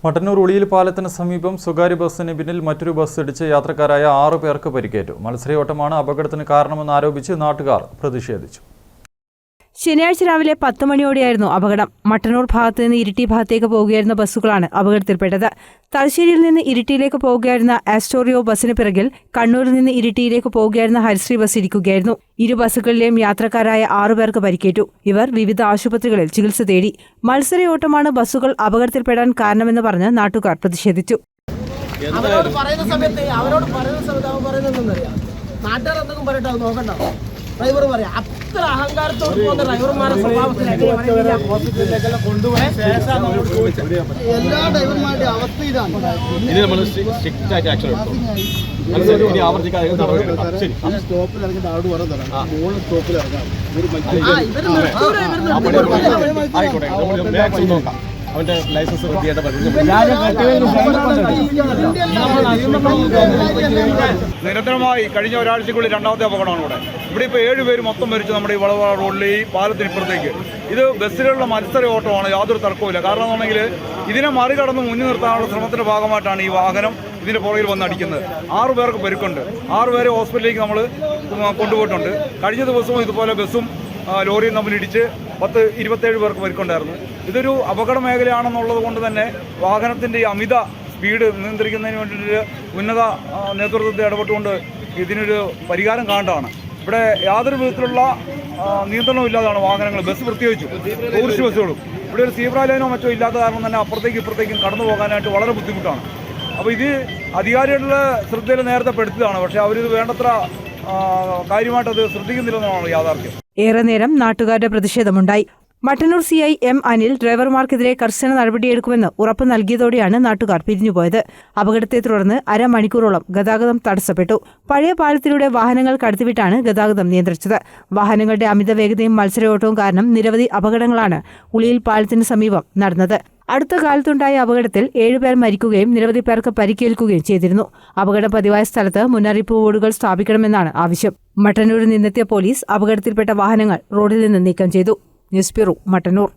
മട്ടന്നൂർ ഉളിയിൽ പാലത്തിന് സമീപം സ്വകാര്യ ബസ്സിന് പിന്നിൽ മറ്റൊരു ബസ് ഇടിച്ച് യാത്രക്കാരായ 6 പേർക്ക് പരിക്കേറ്റു. മത്സരയോട്ടമാണ് അപകടത്തിന് കാരണമെന്ന് ആരോപിച്ച് നാട്ടുകാർ പ്രതിഷേധിച്ചു. ശനിയാഴ്ച രാവിലെ 10 മണിയോടെയായിരുന്നു അപകടം. മട്ടന്നൂർ ഭാഗത്ത് നിന്ന് ഇരിട്ടി ഭാഗത്തേക്ക് പോവുകയായിരുന്ന ബസ്സുകളാണ് അപകടത്തിൽപ്പെട്ടത്. തലശ്ശേരിയിൽ നിന്ന് ഇരിട്ടിയിലേക്ക് പോവുകയായിരുന്ന ആസ്റ്റോറിയോ ബസ്സിന് പിറകിൽ കണ്ണൂരിൽ നിന്ന് ഇരിട്ടിയിലേക്ക് പോവുകയായിരുന്ന ഹരിശ്രീ ബസ് ഇരിക്കുകയായിരുന്നു. ഇരു ബസ്സുകളിലെയും യാത്രക്കാരായ 6 പേർക്ക് പരിക്കേറ്റു. ഇവർ വിവിധ ആശുപത്രികളിൽ ചികിത്സ തേടി. മത്സരയോട്ടമാണ് ബസ്സുകൾ അപകടത്തിൽപ്പെടാൻ കാരണമെന്ന് പറഞ്ഞ് നാട്ടുകാർ പ്രതിഷേധിച്ചു. അവരോട് പറയുന്ന സമയത്ത് നാട്ടുകാർ എന്തെങ്കിലും പറയട്ടെ, നോക്കണ്ട. ഡ്രൈവർ പറയാം, അത്ര അഹങ്കാരത്തോട് പോകുന്ന ഡ്രൈവർമാരുടെ സ്വഭാവത്തിലേക്ക് എല്ലാ ഡ്രൈവർമാരുടെ അവസ്ഥ ഇതാണ്. സ്റ്റോപ്പിൽ ഇറങ്ങിയിട്ട് ആട് പറയാം, മൂന്ന് സ്റ്റോപ്പിൽ ഇറങ്ങാം. അവന്റെ ലൈസൻസ് നിരന്തരമായി കഴിഞ്ഞ ഒരാഴ്ചക്കുള്ളിൽ രണ്ടാമത്തെ അപകടമാണ് ഇവിടെ ഇപ്പോൾ 7 പേര് മൊത്തം മരിച്ചു. നമ്മുടെ ഈ വളവാ റോഡിൽ ഈ പാലത്തിനിപ്പുറത്തേക്ക് ഇത് ബസ്സിലുള്ള മത്സര ഓട്ടമാണ്, യാതൊരു തർക്കവുമില്ല. കാരണം എന്നുണ്ടെങ്കിൽ ഇതിനെ മറികടന്ന് മുന്നിൽ നിർത്താനുള്ള ശ്രമത്തിന്റെ ഭാഗമായിട്ടാണ് ഈ വാഹനം ഇതിന്റെ പുറകിൽ വന്ന് അടിക്കുന്നത്. 6 പേർക്ക് പരിക്കുണ്ട്. 6 പേരെ ഹോസ്പിറ്റലിലേക്ക് നമ്മൾ കൊണ്ടുപോയിട്ടുണ്ട്. കഴിഞ്ഞ ദിവസവും ഇതുപോലെ ബസ്സും ലോറിയും തമ്മിലിടിച്ച് 27 പേർക്ക് പരിക്കുണ്ടായിരുന്നു. ഇതൊരു അപകട മേഖലയാണെന്നുള്ളത് കൊണ്ട് തന്നെ വാഹനത്തിൻ്റെ ഈ അമിത സ്പീഡ് നിയന്ത്രിക്കുന്നതിന് വേണ്ടിയിട്ട് ഉന്നത നേതൃത്വത്തെ ഇടപെട്ടുകൊണ്ട് ഇതിനൊരു പരിഹാരം കാണേണ്ടതാണ്. ഇവിടെ യാതൊരു വിധത്തിലുള്ള നിയന്ത്രണവും ഇല്ലാതാണ് വാഹനങ്ങൾ, ബസ് പ്രത്യേകിച്ചു ടൂറിസ്റ്റ് ബസ്സുകളും. ഇവിടെ ഒരു സീബ്ര ലൈനോ മറ്റോ ഇല്ലാത്ത കാരണം തന്നെ അപ്പുറത്തേക്കും ഇപ്പുറത്തേക്കും കടന്നു പോകാനായിട്ട് വളരെ ബുദ്ധിമുട്ടാണ്. അപ്പോൾ ഇത് അധികാരികളുടെ ശ്രദ്ധയിൽ നേരത്തെ പെടുത്തിയതാണ്, പക്ഷേ അവരിത് വേണ്ടത്ര കാര്യമായിട്ട് അത് ശ്രദ്ധിക്കുന്നില്ലെന്നാണ് യാഥാർത്ഥ്യം. ഏറെ നേരം നാട്ടുകാരുടെ പ്രതിഷേധമുണ്ടായി. Mattannur CI M. അനിൽ ഡ്രൈവർമാർക്കെതിരെ കർശന നടപടിയെടുക്കുമെന്ന് ഉറപ്പ് നൽകിയതോടെയാണ് നാട്ടുകാർ പിരിഞ്ഞുപോയത്. അപകടത്തെ തുടർന്ന് അരമണിക്കൂറോളം ഗതാഗതം തടസ്സപ്പെട്ടു. പഴയ പാലത്തിലൂടെ വാഹനങ്ങൾ കടത്തിവിട്ടാണ് ഗതാഗതം നിയന്ത്രിച്ചത്. വാഹനങ്ങളുടെ അമിത വേഗതയും മത്സരയോട്ടവും കാരണം നിരവധി അപകടങ്ങളാണ് ഉളിയിൽ പാലത്തിന് സമീപം നടന്നത്. അടുത്ത കാലത്തുണ്ടായ അപകടത്തിൽ 7 പേർ മരിക്കുകയും നിരവധി പേർക്ക് പരിക്കേൽക്കുകയും ചെയ്തിരുന്നു. അപകടം പതിവായ സ്ഥലത്ത് മുന്നറിയിപ്പ് ബോർഡുകൾ സ്ഥാപിക്കണമെന്നാണ് ആവശ്യം. മട്ടന്നൂരിൽ നിന്നെത്തിയ പോലീസ് അപകടത്തിൽപ്പെട്ട വാഹനങ്ങൾ റോഡിൽ നിന്ന് നീക്കം ചെയ്തു. News bureau, Mattannur.